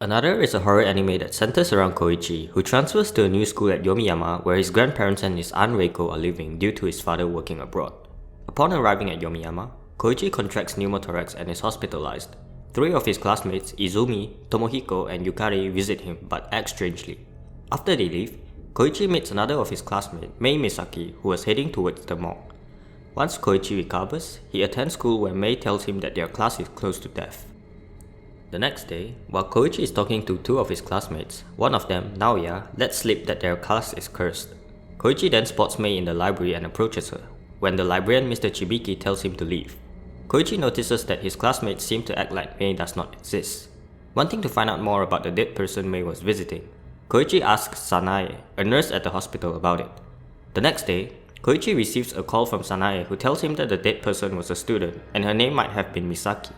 Another is a horror anime that centers around Koichi, who transfers to a new school at Yomiyama where his grandparents and his aunt Reiko are living due to his father working abroad. Upon arriving at Yomiyama, Koichi contracts pneumothorax and is hospitalized. Three of his classmates, Izumi, Tomohiko, and Yukari, visit him but act strangely. After they leave, Koichi meets another of his classmates, Mei Misaki, who was heading towards the mall. Once Koichi recovers, he attends school where Mei tells him that their class is close to death. The next day, while Koichi is talking to two of his classmates, one of them, Naoya, lets slip that their class is cursed. Koichi then spots Mei in the library and approaches her, when the librarian Mr. Chibiki tells him to leave. Koichi notices that his classmates seem to act like Mei does not exist. Wanting to find out more about the dead person Mei was visiting, Koichi asks Sanae, a nurse at the hospital, about it. The next day, Koichi receives a call from Sanae who tells him that the dead person was a student and her name might have been Misaki.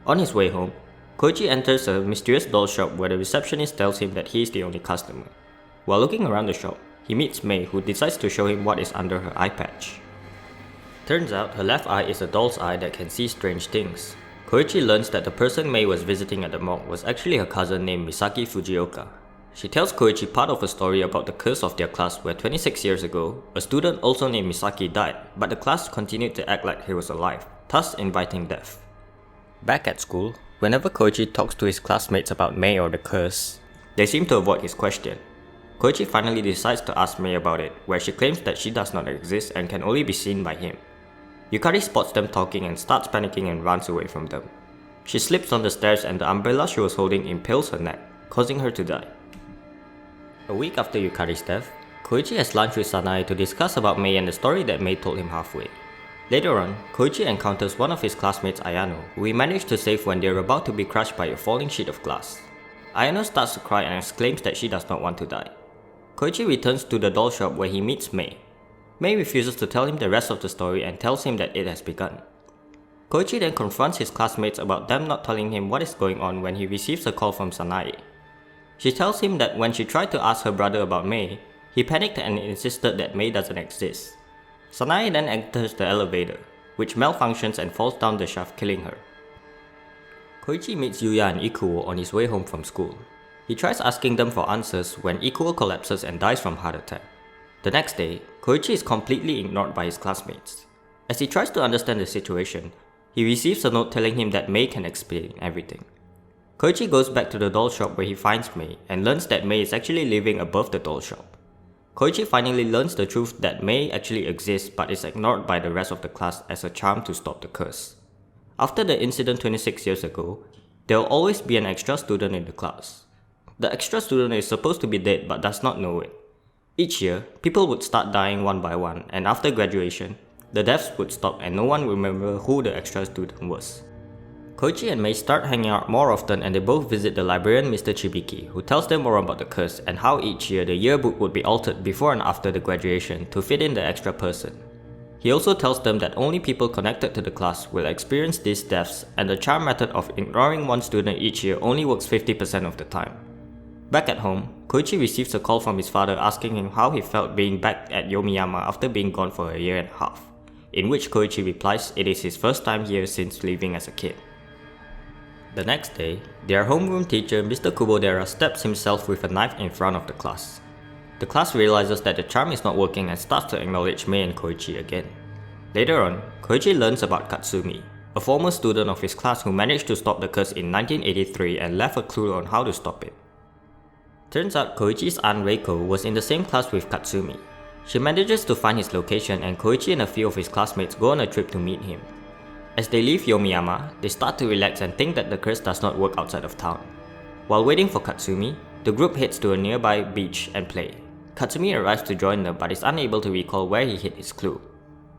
On his way home, Koichi enters a mysterious doll shop where the receptionist tells him that he is the only customer. While looking around the shop, he meets Mei, who decides to show him what is under her eye patch. Turns out her left eye is a doll's eye that can see strange things. Koichi learns that the person Mei was visiting at the mall was actually her cousin named Misaki Fujioka. She tells Koichi part of a story about the curse of their class where 26 years ago, a student also named Misaki died, but the class continued to act like he was alive, thus inviting death. Back at school, whenever Koichi talks to his classmates about Mei or the curse, they seem to avoid his question. Koichi finally decides to ask Mei about it, where she claims that she does not exist and can only be seen by him. Yukari spots them talking and starts panicking and runs away from them. She slips on the stairs and the umbrella she was holding impales her neck, causing her to die. A week after Yukari's death, Koichi has lunch with Sanae to discuss about Mei and the story that Mei told him halfway. Later on, Koichi encounters one of his classmates, Ayano, who he managed to save when they are about to be crushed by a falling sheet of glass. Ayano starts to cry and exclaims that she does not want to die. Koichi returns to the doll shop where he meets Mei. Mei refuses to tell him the rest of the story and tells him that it has begun. Koichi then confronts his classmates about them not telling him what is going on when he receives a call from Sanae. She tells him that when she tried to ask her brother about Mei, he panicked and insisted that Mei doesn't exist. Sanae then enters the elevator, which malfunctions and falls down the shaft, killing her. Koichi meets Yuya and Ikuo on his way home from school. He tries asking them for answers when Ikuo collapses and dies from heart attack. The next day, Koichi is completely ignored by his classmates. As he tries to understand the situation, he receives a note telling him that Mei can explain everything. Koichi goes back to the doll shop where he finds Mei and learns that Mei is actually living above the doll shop. Koichi finally learns the truth that Mei actually exists but is ignored by the rest of the class as a charm to stop the curse. After the incident 26 years ago, there will always be an extra student in the class. The extra student is supposed to be dead but does not know it. Each year, people would start dying one by one, and after graduation, the deaths would stop and no one would remember who the extra student was. Koichi and Mei start hanging out more often and they both visit the librarian Mr. Chibiki, who tells them more about the curse and how each year the yearbook would be altered before and after the graduation to fit in the extra person. He also tells them that only people connected to the class will experience these deaths and the charm method of ignoring one student each year only works 50% of the time. Back at home, Koichi receives a call from his father asking him how he felt being back at Yomiyama after being gone for a year and a half, in which Koichi replies it is his first time here since leaving as a kid. The next day, their homeroom teacher Mr. Kubodera stabs himself with a knife in front of the class. The class realizes that the charm is not working and starts to acknowledge Mei and Koichi again. Later on, Koichi learns about Katsumi, a former student of his class who managed to stop the curse in 1983 and left a clue on how to stop it. Turns out Koichi's aunt Reiko was in the same class with Katsumi. She manages to find his location and Koichi and a few of his classmates go on a trip to meet him. As they leave Yomiyama, they start to relax and think that the curse does not work outside of town. While waiting for Katsumi, the group heads to a nearby beach and play. Katsumi arrives to join them but is unable to recall where he hid his clue.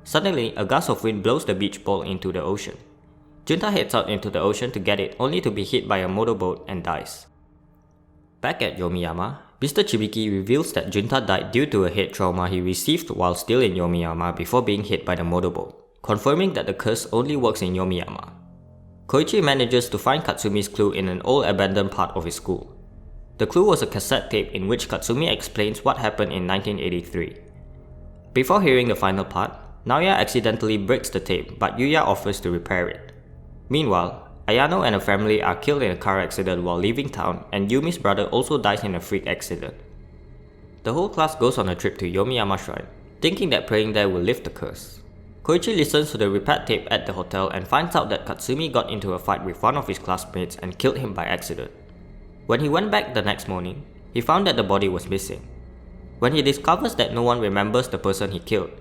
Suddenly, a gust of wind blows the beach ball into the ocean. Junta heads out into the ocean to get it only to be hit by a motorboat and dies. Back at Yomiyama, Mr. Chibiki reveals that Junta died due to a head trauma he received while still in Yomiyama before being hit by the motorboat, confirming that the curse only works in Yomiyama. Koichi manages to find Katsumi's clue in an old abandoned part of his school. The clue was a cassette tape in which Katsumi explains what happened in 1983. Before hearing the final part, Naoya accidentally breaks the tape but Yuya offers to repair it. Meanwhile, Ayano and her family are killed in a car accident while leaving town, and Yumi's brother also dies in a freak accident. The whole class goes on a trip to Yomiyama Shrine, thinking that praying there will lift the curse. Koichi listens to the repaired tape at the hotel and finds out that Katsumi got into a fight with one of his classmates and killed him by accident. When he went back the next morning, he found that the body was missing. When he discovers that no one remembers the person he killed,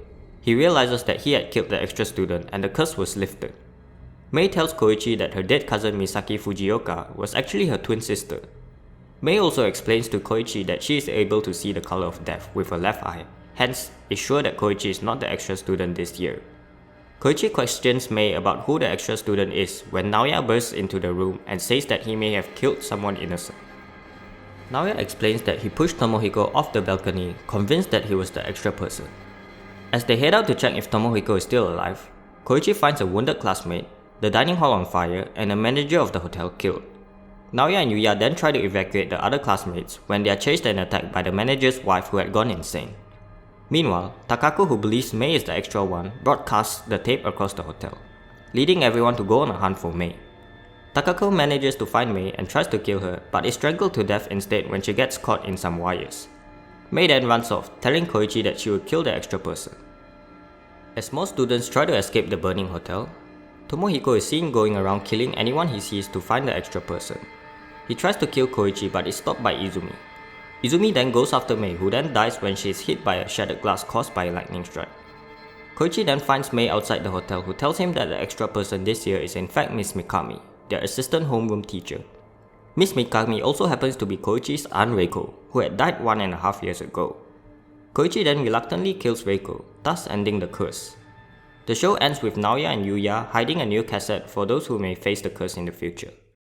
he realizes that he had killed the extra student and the curse was lifted. Mei tells Koichi that her dead cousin Misaki Fujioka was actually her twin sister. Mei also explains to Koichi that she is able to see the color of death with her left eye, hence is sure that Koichi is not the extra student this year. Koichi questions Mei about who the extra student is when Naoya bursts into the room and says that he may have killed someone innocent. Naoya explains that he pushed Tomohiko off the balcony, convinced that he was the extra person. As they head out to check if Tomohiko is still alive, Koichi finds a wounded classmate, the dining hall on fire, and the manager of the hotel killed. Naoya and Yuya then try to evacuate the other classmates when they are chased and attacked by the manager's wife who had gone insane. Meanwhile, Takako, who believes Mei is the extra one, broadcasts the tape across the hotel, leading everyone to go on a hunt for Mei. Takako manages to find Mei and tries to kill her, but is strangled to death instead when she gets caught in some wires. Mei then runs off, telling Koichi that she will kill the extra person. As more students try to escape the burning hotel, Tomohiko is seen going around killing anyone he sees to find the extra person. He tries to kill Koichi but is stopped by Izumi. Izumi then goes after Mei, who then dies when she is hit by a shattered glass caused by a lightning strike. Koichi then finds Mei outside the hotel, who tells him that the extra person this year is in fact Miss Mikami, their assistant homeroom teacher. Miss Mikami also happens to be Koichi's aunt Reiko, who had died 1.5 years ago. Koichi then reluctantly kills Reiko, thus ending the curse. The show ends with Naoya and Yuya hiding a new cassette for those who may face the curse in the future.